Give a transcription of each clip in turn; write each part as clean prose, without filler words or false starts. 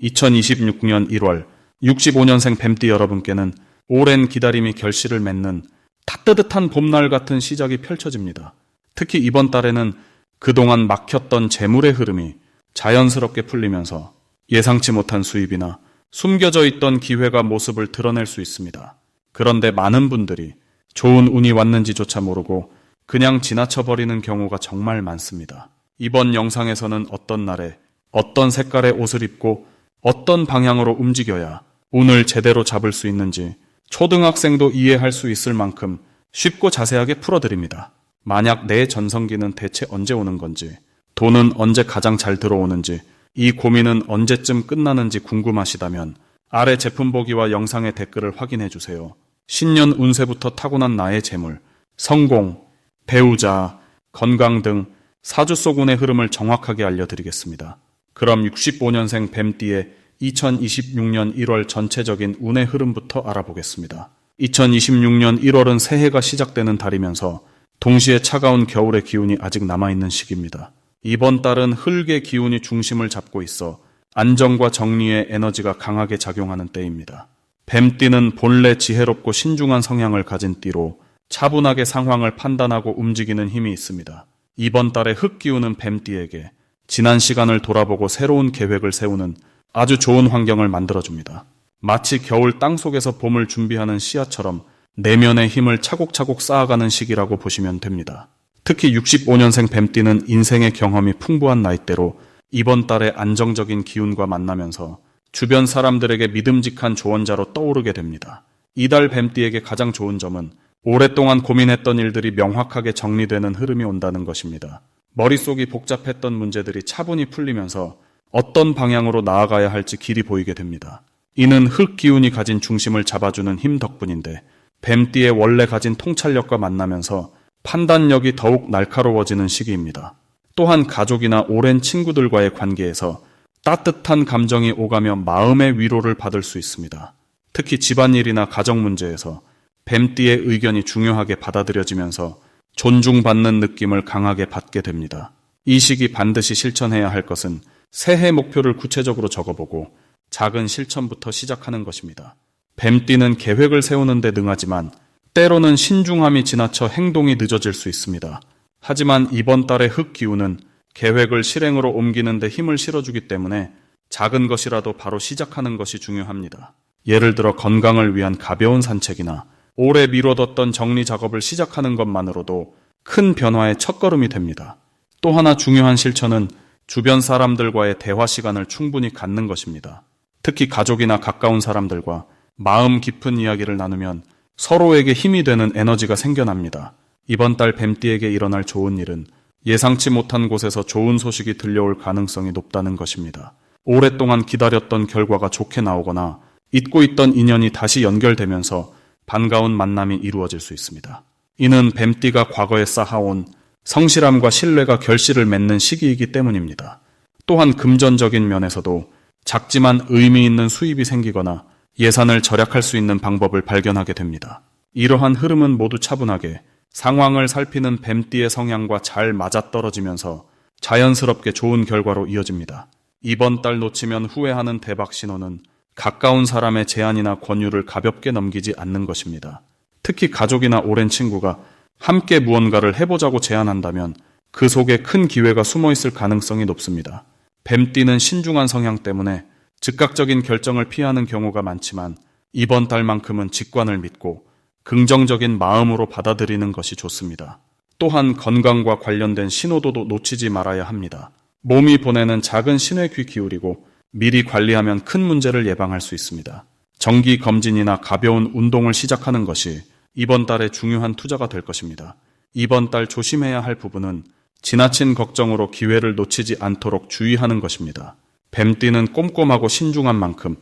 2026년 1월 65년생 뱀띠 여러분께는 오랜 기다림이 결실을 맺는 따뜻한 봄날 같은 시작이 펼쳐집니다. 특히 이번 달에는 그동안 막혔던 재물의 흐름이 자연스럽게 풀리면서 예상치 못한 수입이나 숨겨져 있던 기회가 모습을 드러낼 수 있습니다. 그런데 많은 분들이 좋은 운이 왔는지조차 모르고 그냥 지나쳐버리는 경우가 정말 많습니다. 이번 영상에서는 어떤 날에 어떤 색깔의 옷을 입고 어떤 방향으로 움직여야 운을 제대로 잡을 수 있는지 초등학생도 이해할 수 있을 만큼 쉽고 자세하게 풀어드립니다. 만약 내 전성기는 대체 언제 오는 건지, 돈은 언제 가장 잘 들어오는지, 이 고민은 언제쯤 끝나는지 궁금하시다면 아래 제품 보기와 영상의 댓글을 확인해주세요. 신년 운세부터 타고난 나의 재물, 성공, 배우자, 건강 등 사주 속 운의 흐름을 정확하게 알려드리겠습니다. 그럼 65년생 뱀띠의 2026년 1월 전체적인 운의 흐름부터 알아보겠습니다. 2026년 1월은 새해가 시작되는 달이면서 동시에 차가운 겨울의 기운이 아직 남아있는 시기입니다. 이번 달은 흙의 기운이 중심을 잡고 있어 안정과 정리의 에너지가 강하게 작용하는 때입니다. 뱀띠는 본래 지혜롭고 신중한 성향을 가진 띠로 차분하게 상황을 판단하고 움직이는 힘이 있습니다. 이번 달의 흙 기운은 뱀띠에게 지난 시간을 돌아보고 새로운 계획을 세우는 아주 좋은 환경을 만들어줍니다. 마치 겨울 땅속에서 봄을 준비하는 씨앗처럼 내면의 힘을 차곡차곡 쌓아가는 시기라고 보시면 됩니다. 특히 65년생 뱀띠는 인생의 경험이 풍부한 나이대로 이번 달에 안정적인 기운과 만나면서 주변 사람들에게 믿음직한 조언자로 떠오르게 됩니다. 이달 뱀띠에게 가장 좋은 점은 오랫동안 고민했던 일들이 명확하게 정리되는 흐름이 온다는 것입니다. 머릿속이 복잡했던 문제들이 차분히 풀리면서 어떤 방향으로 나아가야 할지 길이 보이게 됩니다. 이는 흙 기운이 가진 중심을 잡아주는 힘 덕분인데 뱀띠의 원래 가진 통찰력과 만나면서 판단력이 더욱 날카로워지는 시기입니다. 또한 가족이나 오랜 친구들과의 관계에서 따뜻한 감정이 오가며 마음의 위로를 받을 수 있습니다. 특히 집안일이나 가정 문제에서 뱀띠의 의견이 중요하게 받아들여지면서 존중받는 느낌을 강하게 받게 됩니다. 이 시기 반드시 실천해야 할 것은 새해 목표를 구체적으로 적어보고 작은 실천부터 시작하는 것입니다. 뱀띠는 계획을 세우는 데 능하지만 때로는 신중함이 지나쳐 행동이 늦어질 수 있습니다. 하지만 이번 달의 흙 기운은 계획을 실행으로 옮기는 데 힘을 실어주기 때문에 작은 것이라도 바로 시작하는 것이 중요합니다. 예를 들어 건강을 위한 가벼운 산책이나 오래 미뤄뒀던 정리 작업을 시작하는 것만으로도 큰 변화의 첫걸음이 됩니다. 또 하나 중요한 실천은 주변 사람들과의 대화 시간을 충분히 갖는 것입니다. 특히 가족이나 가까운 사람들과 마음 깊은 이야기를 나누면 서로에게 힘이 되는 에너지가 생겨납니다. 이번 달 뱀띠에게 일어날 좋은 일은 예상치 못한 곳에서 좋은 소식이 들려올 가능성이 높다는 것입니다. 오랫동안 기다렸던 결과가 좋게 나오거나 잊고 있던 인연이 다시 연결되면서 반가운 만남이 이루어질 수 있습니다. 이는 뱀띠가 과거에 쌓아온 성실함과 신뢰가 결실을 맺는 시기이기 때문입니다. 또한 금전적인 면에서도 작지만 의미 있는 수입이 생기거나 예산을 절약할 수 있는 방법을 발견하게 됩니다. 이러한 흐름은 모두 차분하게 상황을 살피는 뱀띠의 성향과 잘 맞아떨어지면서 자연스럽게 좋은 결과로 이어집니다. 이번 달 놓치면 후회하는 대박 신호는 가까운 사람의 제안이나 권유를 가볍게 넘기지 않는 것입니다. 특히 가족이나 오랜 친구가 함께 무언가를 해보자고 제안한다면 그 속에 큰 기회가 숨어있을 가능성이 높습니다. 뱀띠는 신중한 성향 때문에 즉각적인 결정을 피하는 경우가 많지만 이번 달만큼은 직관을 믿고 긍정적인 마음으로 받아들이는 것이 좋습니다. 또한 건강과 관련된 신호도도 놓치지 말아야 합니다. 몸이 보내는 작은 신호에 귀 기울이고 미리 관리하면 큰 문제를 예방할 수 있습니다. 정기 검진이나 가벼운 운동을 시작하는 것이 이번 달의 중요한 투자가 될 것입니다. 이번 달 조심해야 할 부분은 지나친 걱정으로 기회를 놓치지 않도록 주의하는 것입니다. 뱀띠는 꼼꼼하고 신중한 만큼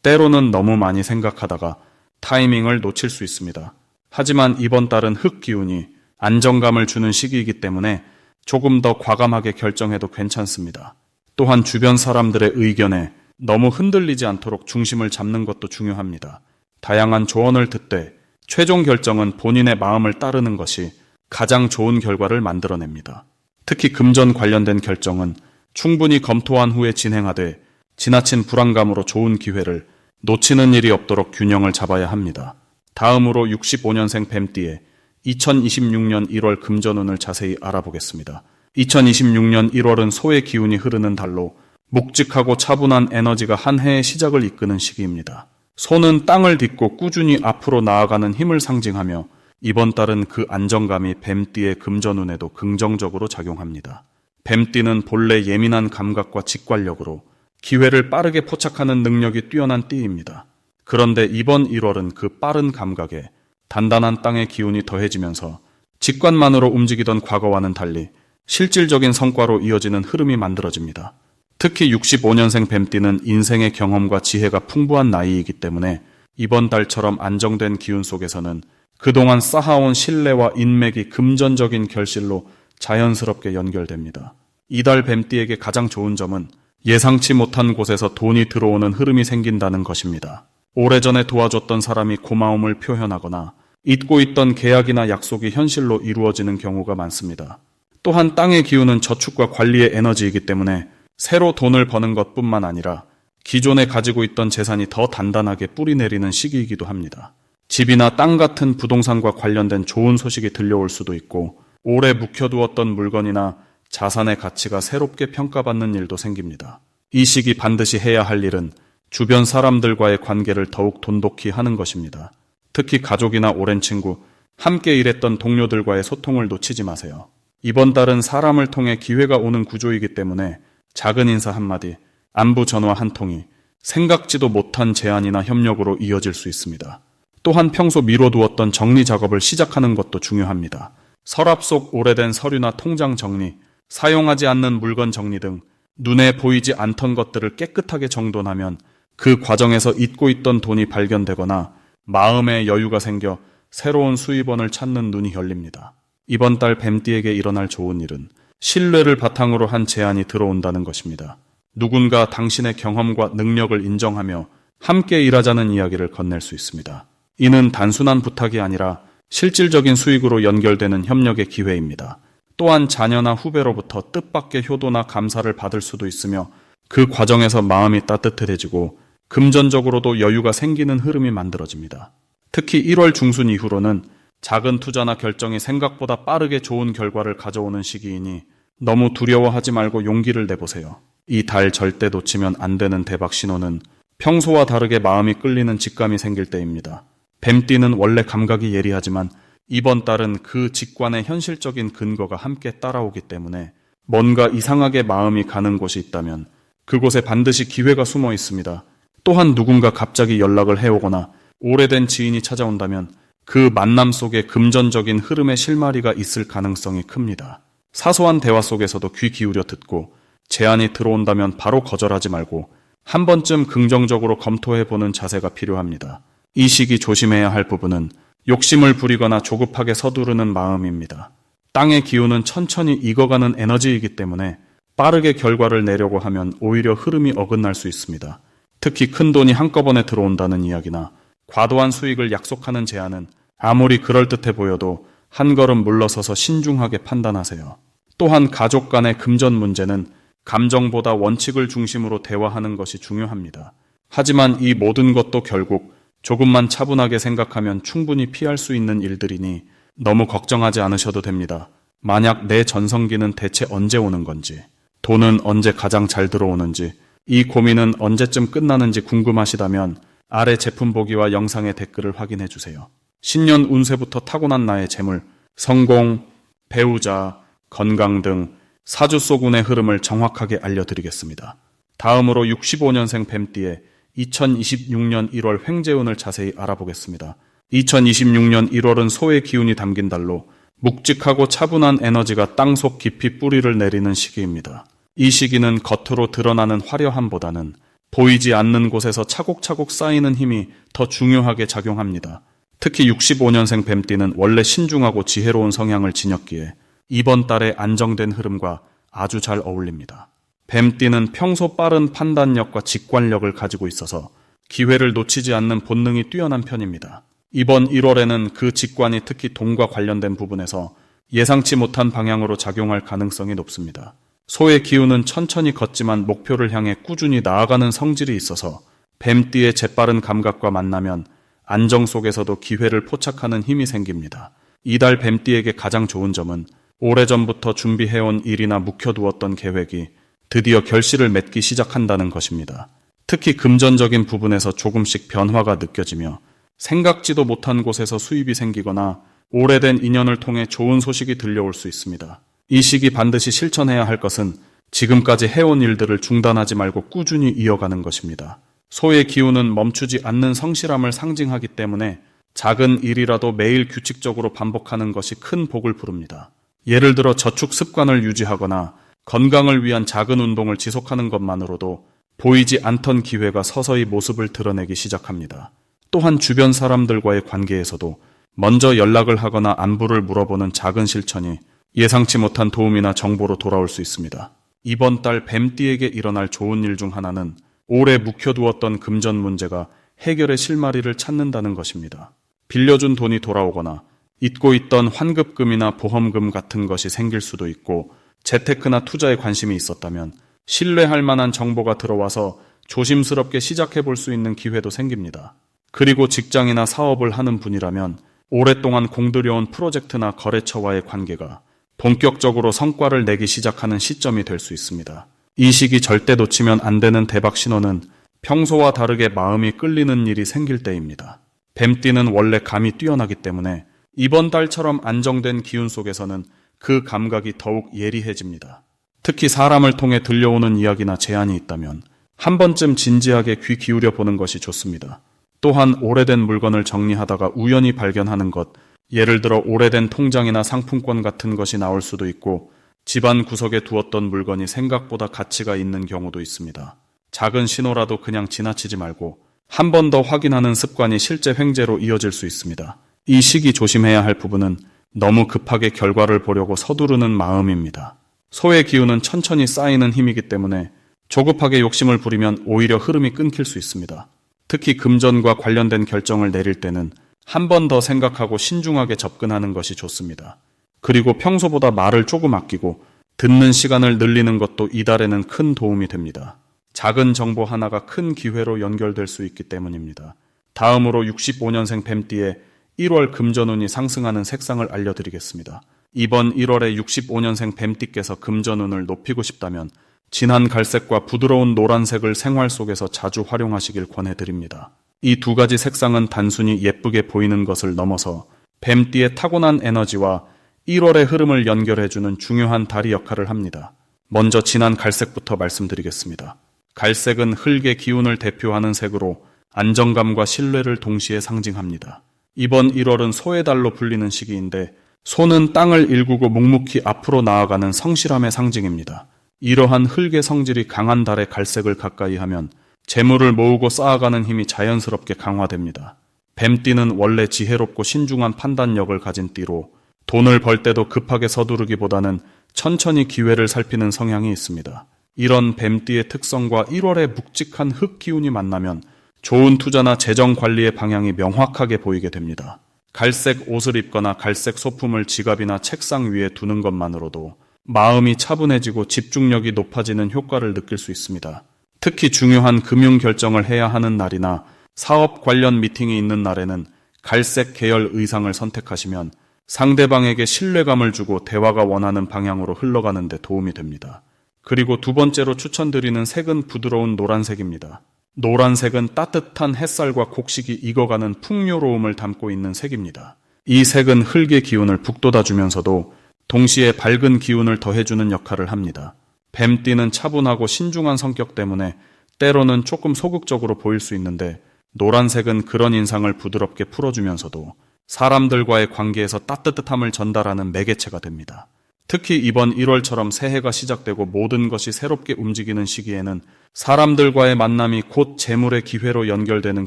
때로는 너무 많이 생각하다가 타이밍을 놓칠 수 있습니다. 하지만 이번 달은 흙 기운이 안정감을 주는 시기이기 때문에 조금 더 과감하게 결정해도 괜찮습니다. 또한 주변 사람들의 의견에 너무 흔들리지 않도록 중심을 잡는 것도 중요합니다. 다양한 조언을 듣되 최종 결정은 본인의 마음을 따르는 것이 가장 좋은 결과를 만들어냅니다. 특히 금전 관련된 결정은 충분히 검토한 후에 진행하되 지나친 불안감으로 좋은 기회를 놓치는 일이 없도록 균형을 잡아야 합니다. 다음으로 65년생 뱀띠의 2026년 1월 금전운을 자세히 알아보겠습니다. 2026년 1월은 소의 기운이 흐르는 달로 묵직하고 차분한 에너지가 한 해의 시작을 이끄는 시기입니다. 소는 땅을 딛고 꾸준히 앞으로 나아가는 힘을 상징하며 이번 달은 그 안정감이 뱀띠의 금전운에도 긍정적으로 작용합니다. 뱀띠는 본래 예민한 감각과 직관력으로 기회를 빠르게 포착하는 능력이 뛰어난 띠입니다. 그런데 이번 1월은 그 빠른 감각에 단단한 땅의 기운이 더해지면서 직관만으로 움직이던 과거와는 달리 실질적인 성과로 이어지는 흐름이 만들어집니다. 특히 65년생 뱀띠는 인생의 경험과 지혜가 풍부한 나이이기 때문에 이번 달처럼 안정된 기운 속에서는 그동안 쌓아온 신뢰와 인맥이 금전적인 결실로 자연스럽게 연결됩니다. 이달 뱀띠에게 가장 좋은 점은 예상치 못한 곳에서 돈이 들어오는 흐름이 생긴다는 것입니다. 오래전에 도와줬던 사람이 고마움을 표현하거나 잊고 있던 계약이나 약속이 현실로 이루어지는 경우가 많습니다. 또한 땅의 기운은 저축과 관리의 에너지이기 때문에 새로 돈을 버는 것뿐만 아니라 기존에 가지고 있던 재산이 더 단단하게 뿌리내리는 시기이기도 합니다. 집이나 땅 같은 부동산과 관련된 좋은 소식이 들려올 수도 있고 오래 묵혀두었던 물건이나 자산의 가치가 새롭게 평가받는 일도 생깁니다. 이 시기 반드시 해야 할 일은 주변 사람들과의 관계를 더욱 돈독히 하는 것입니다. 특히 가족이나 오랜 친구, 함께 일했던 동료들과의 소통을 놓치지 마세요. 이번 달은 사람을 통해 기회가 오는 구조이기 때문에 작은 인사 한마디, 안부 전화 한 통이 생각지도 못한 제안이나 협력으로 이어질 수 있습니다. 또한 평소 미뤄두었던 정리 작업을 시작하는 것도 중요합니다. 서랍 속 오래된 서류나 통장 정리, 사용하지 않는 물건 정리 등 눈에 보이지 않던 것들을 깨끗하게 정돈하면 그 과정에서 잊고 있던 돈이 발견되거나 마음의 여유가 생겨 새로운 수입원을 찾는 눈이 열립니다. 이번 달 뱀띠에게 일어날 좋은 일은 신뢰를 바탕으로 한 제안이 들어온다는 것입니다. 누군가 당신의 경험과 능력을 인정하며 함께 일하자는 이야기를 건넬 수 있습니다. 이는 단순한 부탁이 아니라 실질적인 수익으로 연결되는 협력의 기회입니다. 또한 자녀나 후배로부터 뜻밖의 효도나 감사를 받을 수도 있으며 그 과정에서 마음이 따뜻해지고 금전적으로도 여유가 생기는 흐름이 만들어집니다. 특히 1월 중순 이후로는 작은 투자나 결정이 생각보다 빠르게 좋은 결과를 가져오는 시기이니 너무 두려워하지 말고 용기를 내보세요. 이 달 절대 놓치면 안 되는 대박 신호는 평소와 다르게 마음이 끌리는 직감이 생길 때입니다. 뱀띠는 원래 감각이 예리하지만 이번 달은 그 직관의 현실적인 근거가 함께 따라오기 때문에 뭔가 이상하게 마음이 가는 곳이 있다면 그곳에 반드시 기회가 숨어 있습니다. 또한 누군가 갑자기 연락을 해오거나 오래된 지인이 찾아온다면 그 만남 속에 금전적인 흐름의 실마리가 있을 가능성이 큽니다. 사소한 대화 속에서도 귀 기울여 듣고 제안이 들어온다면 바로 거절하지 말고 한 번쯤 긍정적으로 검토해보는 자세가 필요합니다. 이 시기 조심해야 할 부분은 욕심을 부리거나 조급하게 서두르는 마음입니다. 땅의 기운은 천천히 익어가는 에너지이기 때문에 빠르게 결과를 내려고 하면 오히려 흐름이 어긋날 수 있습니다. 특히 큰 돈이 한꺼번에 들어온다는 이야기나 과도한 수익을 약속하는 제안은 아무리 그럴듯해 보여도 한 걸음 물러서서 신중하게 판단하세요. 또한 가족 간의 금전 문제는 감정보다 원칙을 중심으로 대화하는 것이 중요합니다. 하지만 이 모든 것도 결국 조금만 차분하게 생각하면 충분히 피할 수 있는 일들이니 너무 걱정하지 않으셔도 됩니다. 만약 내 전성기는 대체 언제 오는 건지, 돈은 언제 가장 잘 들어오는지, 이 고민은 언제쯤 끝나는지 궁금하시다면 아래 제품 보기와 영상의 댓글을 확인해 주세요. 신년 운세부터 타고난 나의 재물, 성공, 배우자, 건강 등 사주 속 운의 흐름을 정확하게 알려드리겠습니다. 다음으로 65년생 뱀띠의 2026년 1월 횡재운을 자세히 알아보겠습니다. 2026년 1월은 소의 기운이 담긴 달로 묵직하고 차분한 에너지가 땅속 깊이 뿌리를 내리는 시기입니다. 이 시기는 겉으로 드러나는 화려함보다는 보이지 않는 곳에서 차곡차곡 쌓이는 힘이 더 중요하게 작용합니다. 특히 65년생 뱀띠는 원래 신중하고 지혜로운 성향을 지녔기에 이번 달의 안정된 흐름과 아주 잘 어울립니다. 뱀띠는 평소 빠른 판단력과 직관력을 가지고 있어서 기회를 놓치지 않는 본능이 뛰어난 편입니다. 이번 1월에는 그 직관이 특히 돈과 관련된 부분에서 예상치 못한 방향으로 작용할 가능성이 높습니다. 소의 기운은 천천히 걷지만 목표를 향해 꾸준히 나아가는 성질이 있어서 뱀띠의 재빠른 감각과 만나면 안정 속에서도 기회를 포착하는 힘이 생깁니다. 이달 뱀띠에게 가장 좋은 점은 오래전부터 준비해온 일이나 묵혀두었던 계획이 드디어 결실을 맺기 시작한다는 것입니다. 특히 금전적인 부분에서 조금씩 변화가 느껴지며 생각지도 못한 곳에서 수입이 생기거나 오래된 인연을 통해 좋은 소식이 들려올 수 있습니다. 이 시기 반드시 실천해야 할 것은 지금까지 해온 일들을 중단하지 말고 꾸준히 이어가는 것입니다. 소의 기운은 멈추지 않는 성실함을 상징하기 때문에 작은 일이라도 매일 규칙적으로 반복하는 것이 큰 복을 부릅니다. 예를 들어 저축 습관을 유지하거나 건강을 위한 작은 운동을 지속하는 것만으로도 보이지 않던 기회가 서서히 모습을 드러내기 시작합니다. 또한 주변 사람들과의 관계에서도 먼저 연락을 하거나 안부를 물어보는 작은 실천이 예상치 못한 도움이나 정보로 돌아올 수 있습니다. 이번 달 뱀띠에게 일어날 좋은 일 중 하나는 오래 묵혀두었던 금전 문제가 해결의 실마리를 찾는다는 것입니다. 빌려준 돈이 돌아오거나 잊고 있던 환급금이나 보험금 같은 것이 생길 수도 있고 재테크나 투자에 관심이 있었다면 신뢰할 만한 정보가 들어와서 조심스럽게 시작해 볼 수 있는 기회도 생깁니다. 그리고 직장이나 사업을 하는 분이라면 오랫동안 공들여온 프로젝트나 거래처와의 관계가 본격적으로 성과를 내기 시작하는 시점이 될 수 있습니다. 이 시기 절대 놓치면 안 되는 대박 신호는 평소와 다르게 마음이 끌리는 일이 생길 때입니다. 뱀띠는 원래 감이 뛰어나기 때문에 이번 달처럼 안정된 기운 속에서는 그 감각이 더욱 예리해집니다. 특히 사람을 통해 들려오는 이야기나 제안이 있다면 한 번쯤 진지하게 귀 기울여 보는 것이 좋습니다. 또한 오래된 물건을 정리하다가 우연히 발견하는 것, 예를 들어 오래된 통장이나 상품권 같은 것이 나올 수도 있고 집안 구석에 두었던 물건이 생각보다 가치가 있는 경우도 있습니다. 작은 신호라도 그냥 지나치지 말고 한 번 더 확인하는 습관이 실제 횡재로 이어질 수 있습니다. 이 시기 조심해야 할 부분은 너무 급하게 결과를 보려고 서두르는 마음입니다. 소의 기운은 천천히 쌓이는 힘이기 때문에 조급하게 욕심을 부리면 오히려 흐름이 끊길 수 있습니다. 특히 금전과 관련된 결정을 내릴 때는 한 번 더 생각하고 신중하게 접근하는 것이 좋습니다. 그리고 평소보다 말을 조금 아끼고 듣는 시간을 늘리는 것도 이달에는 큰 도움이 됩니다. 작은 정보 하나가 큰 기회로 연결될 수 있기 때문입니다. 다음으로 65년생 뱀띠의 1월 금전운이 상승하는 색상을 알려드리겠습니다. 이번 1월에 65년생 뱀띠께서 금전운을 높이고 싶다면 진한 갈색과 부드러운 노란색을 생활 속에서 자주 활용하시길 권해드립니다. 이 두 가지 색상은 단순히 예쁘게 보이는 것을 넘어서 뱀띠의 타고난 에너지와 1월의 흐름을 연결해주는 중요한 다리 역할을 합니다. 먼저 진한 갈색부터 말씀드리겠습니다. 갈색은 흙의 기운을 대표하는 색으로 안정감과 신뢰를 동시에 상징합니다. 이번 1월은 소의 달로 불리는 시기인데 소는 땅을 일구고 묵묵히 앞으로 나아가는 성실함의 상징입니다. 이러한 흙의 성질이 강한 달의 갈색을 가까이 하면 재물을 모으고 쌓아가는 힘이 자연스럽게 강화됩니다. 뱀띠는 원래 지혜롭고 신중한 판단력을 가진 띠로 돈을 벌 때도 급하게 서두르기보다는 천천히 기회를 살피는 성향이 있습니다. 이런 뱀띠의 특성과 1월의 묵직한 흙 기운이 만나면 좋은 투자나 재정 관리의 방향이 명확하게 보이게 됩니다. 갈색 옷을 입거나 갈색 소품을 지갑이나 책상 위에 두는 것만으로도 마음이 차분해지고 집중력이 높아지는 효과를 느낄 수 있습니다. 특히 중요한 금융 결정을 해야 하는 날이나 사업 관련 미팅이 있는 날에는 갈색 계열 의상을 선택하시면 상대방에게 신뢰감을 주고 대화가 원하는 방향으로 흘러가는 데 도움이 됩니다. 그리고 두 번째로 추천드리는 색은 부드러운 노란색입니다. 노란색은 따뜻한 햇살과 곡식이 익어가는 풍요로움을 담고 있는 색입니다. 이 색은 흙의 기운을 북돋아주면서도 동시에 밝은 기운을 더해주는 역할을 합니다. 뱀띠는 차분하고 신중한 성격 때문에 때로는 조금 소극적으로 보일 수 있는데 노란색은 그런 인상을 부드럽게 풀어주면서도 사람들과의 관계에서 따뜻함을 전달하는 매개체가 됩니다. 특히 이번 1월처럼 새해가 시작되고 모든 것이 새롭게 움직이는 시기에는 사람들과의 만남이 곧 재물의 기회로 연결되는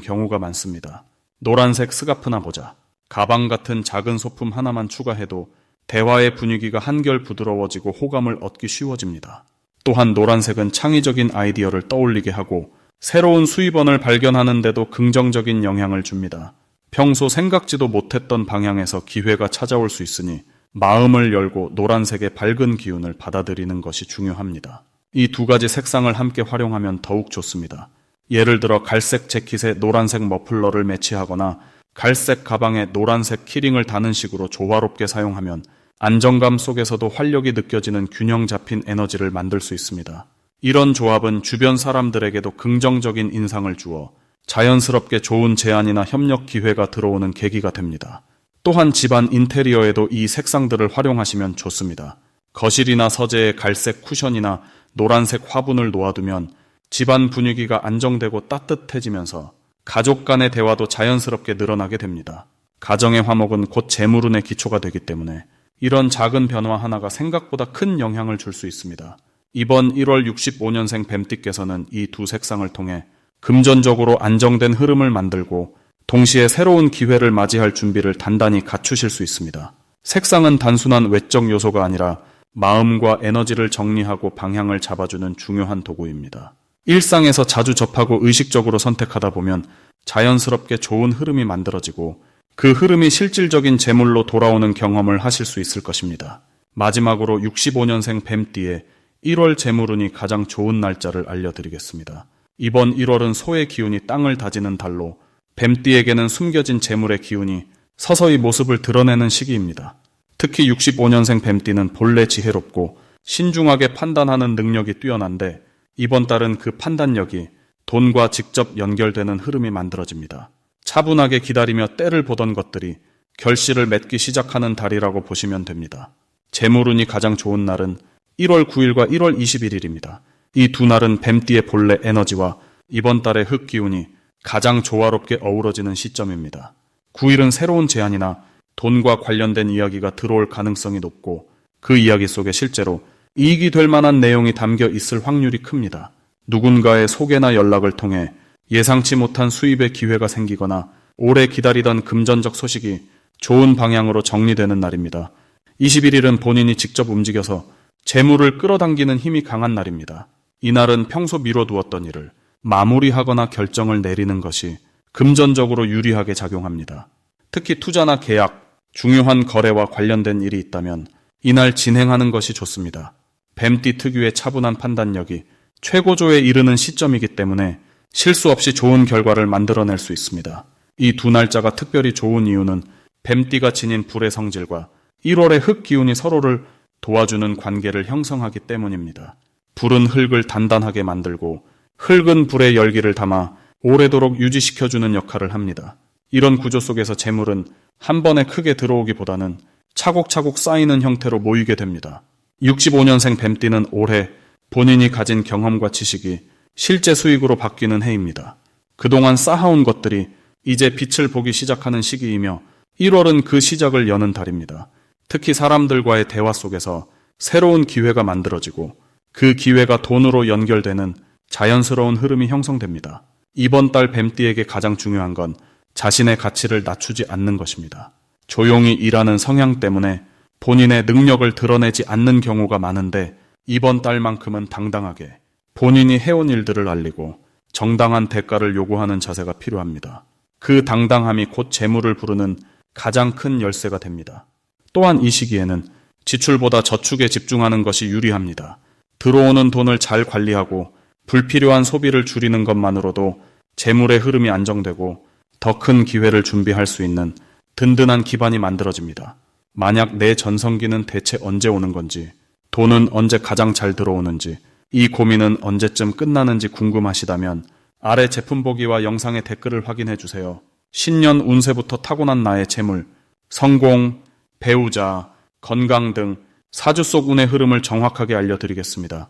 경우가 많습니다. 노란색 스카프나 모자, 가방 같은 작은 소품 하나만 추가해도 대화의 분위기가 한결 부드러워지고 호감을 얻기 쉬워집니다. 또한 노란색은 창의적인 아이디어를 떠올리게 하고 새로운 수입원을 발견하는 데도 긍정적인 영향을 줍니다. 평소 생각지도 못했던 방향에서 기회가 찾아올 수 있으니 마음을 열고 노란색의 밝은 기운을 받아들이는 것이 중요합니다. 이 두 가지 색상을 함께 활용하면 더욱 좋습니다. 예를 들어 갈색 재킷에 노란색 머플러를 매치하거나 갈색 가방에 노란색 키링을 다는 식으로 조화롭게 사용하면 안정감 속에서도 활력이 느껴지는 균형 잡힌 에너지를 만들 수 있습니다. 이런 조합은 주변 사람들에게도 긍정적인 인상을 주어 자연스럽게 좋은 제안이나 협력 기회가 들어오는 계기가 됩니다. 또한 집안 인테리어에도 이 색상들을 활용하시면 좋습니다. 거실이나 서재에 갈색 쿠션이나 노란색 화분을 놓아두면 집안 분위기가 안정되고 따뜻해지면서 가족 간의 대화도 자연스럽게 늘어나게 됩니다. 가정의 화목은 곧 재물운의 기초가 되기 때문에 이런 작은 변화 하나가 생각보다 큰 영향을 줄 수 있습니다. 이번 1월 65년생 뱀띠께서는 이 두 색상을 통해 금전적으로 안정된 흐름을 만들고 동시에 새로운 기회를 맞이할 준비를 단단히 갖추실 수 있습니다. 색상은 단순한 외적 요소가 아니라 마음과 에너지를 정리하고 방향을 잡아주는 중요한 도구입니다. 일상에서 자주 접하고 의식적으로 선택하다 보면 자연스럽게 좋은 흐름이 만들어지고 그 흐름이 실질적인 재물로 돌아오는 경험을 하실 수 있을 것입니다. 마지막으로 65년생 뱀띠의 1월 재물운이 가장 좋은 날짜를 알려드리겠습니다. 이번 1월은 소의 기운이 땅을 다지는 달로 뱀띠에게는 숨겨진 재물의 기운이 서서히 모습을 드러내는 시기입니다. 특히 65년생 뱀띠는 본래 지혜롭고 신중하게 판단하는 능력이 뛰어난데 이번 달은 그 판단력이 돈과 직접 연결되는 흐름이 만들어집니다. 차분하게 기다리며 때를 보던 것들이 결실을 맺기 시작하는 달이라고 보시면 됩니다. 재물운이 가장 좋은 날은 1월 9일과 1월 21일입니다. 이 두 날은 뱀띠의 본래 에너지와 이번 달의 흙기운이 가장 조화롭게 어우러지는 시점입니다. 9일은 새로운 제안이나 돈과 관련된 이야기가 들어올 가능성이 높고 그 이야기 속에 실제로 이익이 될 만한 내용이 담겨 있을 확률이 큽니다. 누군가의 소개나 연락을 통해 예상치 못한 수입의 기회가 생기거나 오래 기다리던 금전적 소식이 좋은 방향으로 정리되는 날입니다. 21일은 본인이 직접 움직여서 재물을 끌어당기는 힘이 강한 날입니다. 이날은 평소 미뤄두었던 일을 마무리하거나 결정을 내리는 것이 금전적으로 유리하게 작용합니다. 특히 투자나 계약, 중요한 거래와 관련된 일이 있다면 이날 진행하는 것이 좋습니다. 뱀띠 특유의 차분한 판단력이 최고조에 이르는 시점이기 때문에 실수 없이 좋은 결과를 만들어낼 수 있습니다. 이 두 날짜가 특별히 좋은 이유는 뱀띠가 지닌 불의 성질과 1월의 흙 기운이 서로를 도와주는 관계를 형성하기 때문입니다. 불은 흙을 단단하게 만들고 흙은 불의 열기를 담아 오래도록 유지시켜주는 역할을 합니다. 이런 구조 속에서 재물은 한 번에 크게 들어오기보다는 차곡차곡 쌓이는 형태로 모이게 됩니다. 65년생 뱀띠는 올해 본인이 가진 경험과 지식이 실제 수익으로 바뀌는 해입니다. 그동안 쌓아온 것들이 이제 빛을 보기 시작하는 시기이며 1월은 그 시작을 여는 달입니다. 특히 사람들과의 대화 속에서 새로운 기회가 만들어지고 그 기회가 돈으로 연결되는 자연스러운 흐름이 형성됩니다. 이번 달 뱀띠에게 가장 중요한 건 자신의 가치를 낮추지 않는 것입니다. 조용히 일하는 성향 때문에 본인의 능력을 드러내지 않는 경우가 많은데 이번 달만큼은 당당하게 본인이 해온 일들을 알리고 정당한 대가를 요구하는 자세가 필요합니다. 그 당당함이 곧 재물을 부르는 가장 큰 열쇠가 됩니다. 또한 이 시기에는 지출보다 저축에 집중하는 것이 유리합니다. 들어오는 돈을 잘 관리하고 불필요한 소비를 줄이는 것만으로도 재물의 흐름이 안정되고 더 큰 기회를 준비할 수 있는 든든한 기반이 만들어집니다. 만약 내 전성기는 대체 언제 오는 건지, 돈은 언제 가장 잘 들어오는지, 이 고민은 언제쯤 끝나는지 궁금하시다면 아래 제품 보기와 영상의 댓글을 확인해 주세요. 신년 운세부터 타고난 나의 재물, 성공, 배우자, 건강 등 사주 속 운의 흐름을 정확하게 알려드리겠습니다.